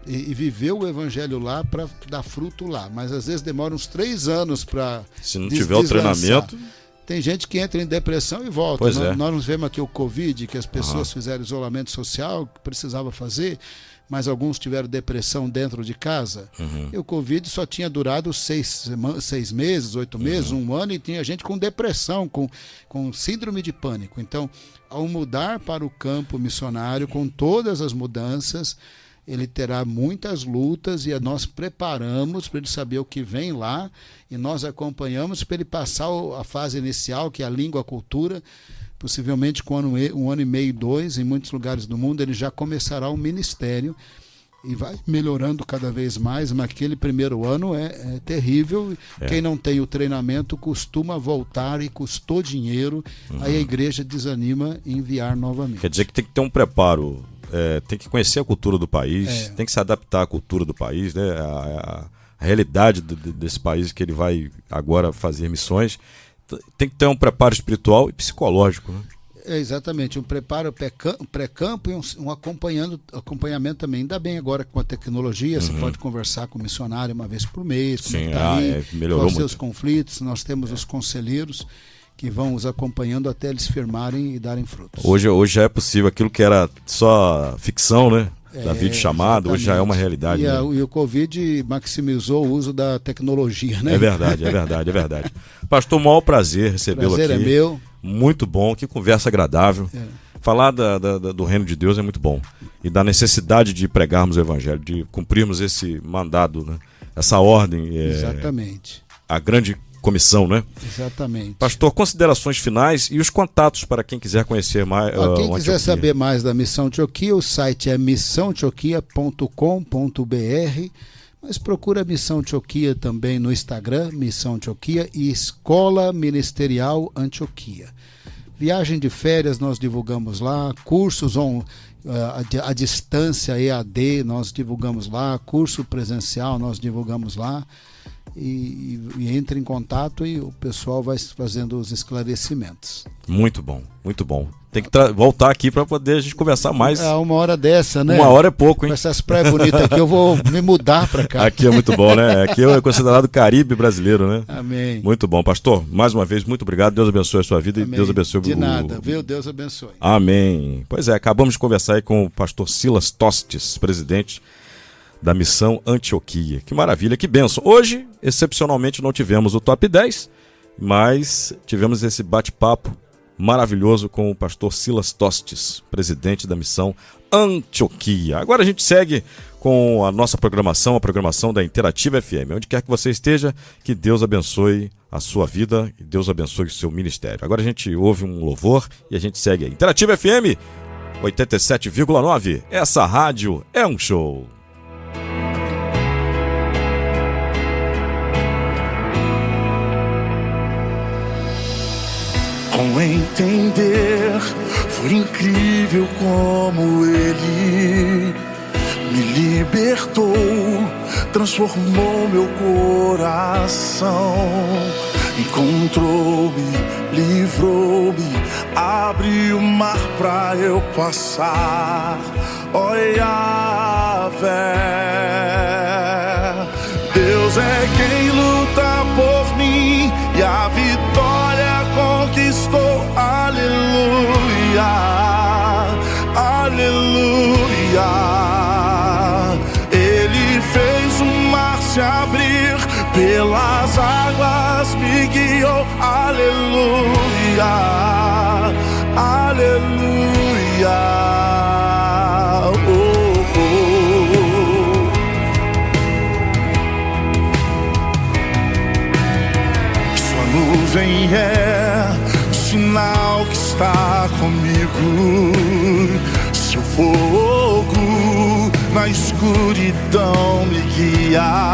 e viver o evangelho lá para dar fruto lá. Mas às vezes demora uns 3 anos para se não tiver o treinamento. Tem gente que entra em depressão e volta. Nós vemos aqui o Covid, que as pessoas fizeram isolamento social, que precisava fazer, mas alguns tiveram depressão dentro de casa. E o Covid só tinha durado 6 meses, 8 meses, 1 ano, e tinha gente com depressão, com síndrome de pânico. Então, ao mudar para o campo missionário, com todas as mudanças, ele terá muitas lutas e nós preparamos para ele saber o que vem lá e nós acompanhamos para ele passar a fase inicial, que é a língua, a cultura. Possivelmente com 1 ano e meio, 2, em muitos lugares do mundo, ele já começará o ministério e vai melhorando cada vez mais, mas aquele primeiro ano é terrível. Quem não tem o treinamento costuma voltar e custou dinheiro, aí a igreja desanima em enviar novamente. Quer dizer que tem que ter um preparo, tem que conhecer a cultura do país, tem que se adaptar à cultura do país, né? A realidade desse país que ele vai agora fazer missões. Tem que ter um preparo espiritual e psicológico, né? Exatamente, um preparo pré-campo e um acompanhamento também. Ainda bem agora com a tecnologia, você pode conversar com o missionário uma vez por mês, sim, melhorou muito. Seus conflitos, nós temos os conselheiros que vão os acompanhando até eles firmarem e darem frutos. Hoje já é possível aquilo que era só ficção, né? Da videochamada, hoje já é uma realidade. E o Covid maximizou o uso da tecnologia, né? É verdade. Pastor, maior prazer recebê-lo aqui. Prazer é meu. Muito bom, que conversa agradável. Falar do reino de Deus é muito bom. E da necessidade de pregarmos o evangelho, de cumprirmos esse mandado, né? Essa ordem. Exatamente. A grande comissão, né? Exatamente. Pastor, considerações finais e os contatos para quem quiser conhecer mais. Quem quiser saber mais da Missão Antioquia, o site é missãoantioquia.com.br, mas procura a Missão Antioquia também no Instagram, Missão Antioquia, e Escola Ministerial Antioquia. Viagem de férias nós divulgamos lá, cursos à distância, EAD, nós divulgamos lá, curso presencial nós divulgamos lá. E entre em contato e o pessoal vai fazendo os esclarecimentos. Muito bom, muito bom. Tem que voltar aqui para poder a gente conversar mais. Uma hora dessa, né? 1 hora é pouco, hein? Com essas praias bonitas aqui, eu vou me mudar para cá. Aqui é muito bom, né? Aqui é considerado Caribe brasileiro, né? Amém. Muito bom. Pastor, mais uma vez, muito obrigado. Deus abençoe a sua vida. Amém. E Deus abençoe de nada, viu? Deus abençoe. Amém. Pois é, acabamos de conversar aí com o pastor Silas Tostes, presidente da Missão Antioquia. Que maravilha, que bênção. Hoje, excepcionalmente, não tivemos o Top 10, mas tivemos esse bate-papo maravilhoso com o pastor Silas Tostes, presidente da Missão Antioquia. Agora a gente segue com a nossa programação, a programação da Interativa FM. Onde quer que você esteja, que Deus abençoe a sua vida, que Deus abençoe o seu ministério. Agora a gente ouve um louvor e a gente segue aí. Interativa FM 87,9. Essa rádio é um show. Com entender, foi incrível como Ele me libertou, transformou meu coração, encontrou-me, livrou-me, abriu o mar pra eu passar. Ó Yahvé, Deus é quem luta por mim e a vitória conquistou. Aleluia, aleluia. Ele fez o mar se abrir, pelas águas me guiar. guiou. Aleluia, aleluia. Sua nuvem é o sinal que está comigo. Seu fogo na escuridão me guia.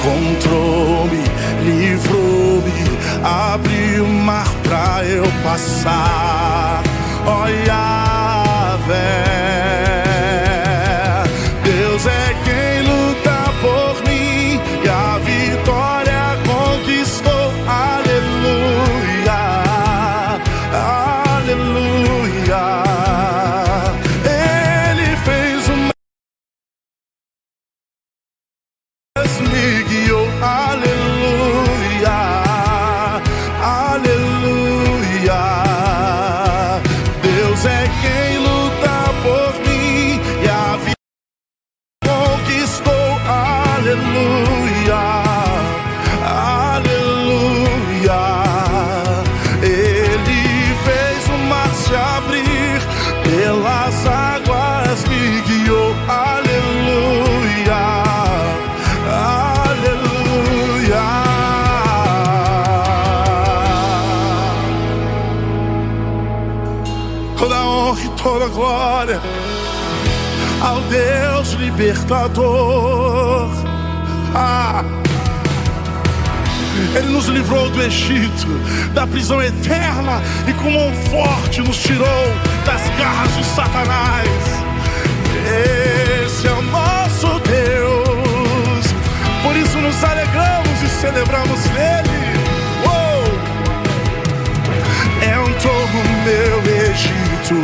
Encontrou-me, livrou-me, abriu o mar pra eu passar. Ó Yahvé, Deus é quem luta por mim e a vitória conquistou. Aleluia, aleluia. Ele fez o me guiou. Aleluia, aleluia. Deus é quem luta por mim e a vida conquistou. Aleluia, aleluia. Ele fez o mar se abrir, pelas águas me guiou. Aleluia, aleluia. Toda honra e toda glória ao Deus libertador. Ele nos livrou do Egito, da prisão eterna, e com mão forte nos tirou das garras de Satanás. Esse é o nosso Deus, por isso nos alegramos e celebramos nele. Entrou no meu Egito,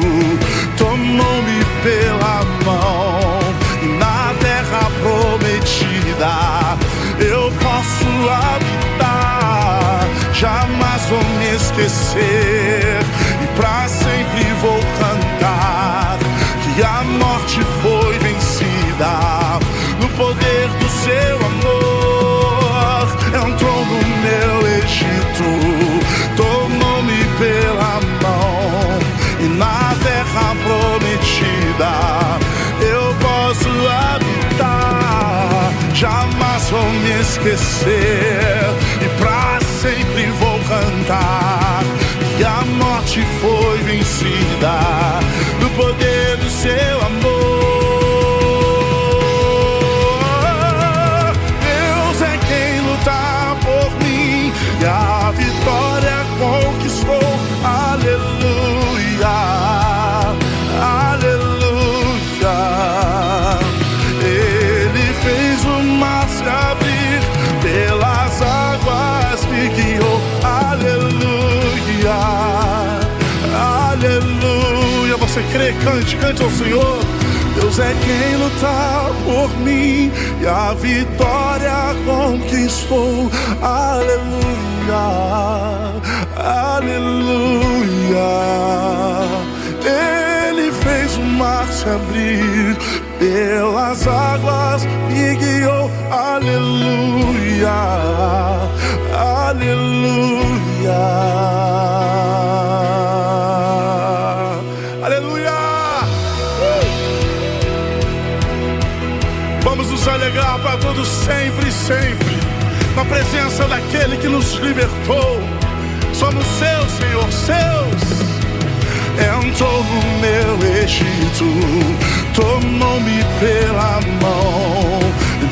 tomou-me pela mão, e na terra prometida eu posso habitar. Jamais vou me esquecer e pra sempre vou cantar que a morte foi vencida no poder do seu amor. Entrou no meu Egito, tomou-me pela mão, e na terra prometida eu posso habitar. Jamais vou me esquecer e pra sempre vou cantar que a morte foi vencida no poder do seu amor. Deus é quem luta por mim e a vitória conquistou. Aleluia, aleluia. Ele fez o mar se abrir, pelas águas me guiou. Aleluia, aleluia. Você crê? Cante, cante ao Senhor. Deus é quem luta por mim e a vitória conquistou. Aleluia, aleluia. Ele fez o mar se abrir, pelas águas me guiou. Aleluia, aleluia, aleluia. Vamos nos alegrar para todos sempre e sempre, na presença daquele que nos libertou. Somos seus, Senhor, seus. Entrou no meu Egito, tomou-me pela mão,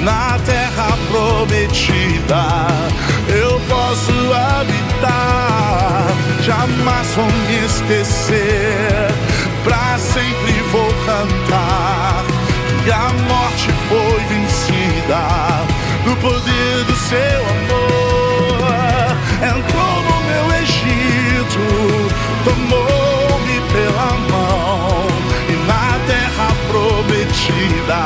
na terra prometida eu posso habitar. Jamais vou me esquecer, pra sempre vou cantar que a morte foi vencida no poder do seu amor. Entrou no meu Egito, tomou-me pela mão, e na terra prometida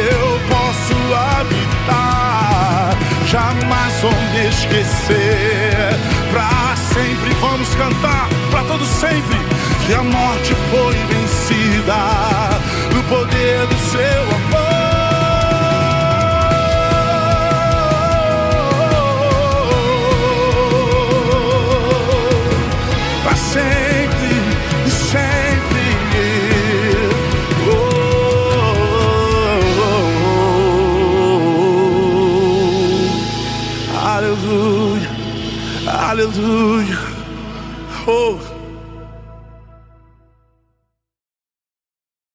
eu posso habitar. Jamais vou me esquecer, pra sempre vamos cantar, pra todo sempre, que a morte foi vencida no poder do seu amor. Aleluia. Oh.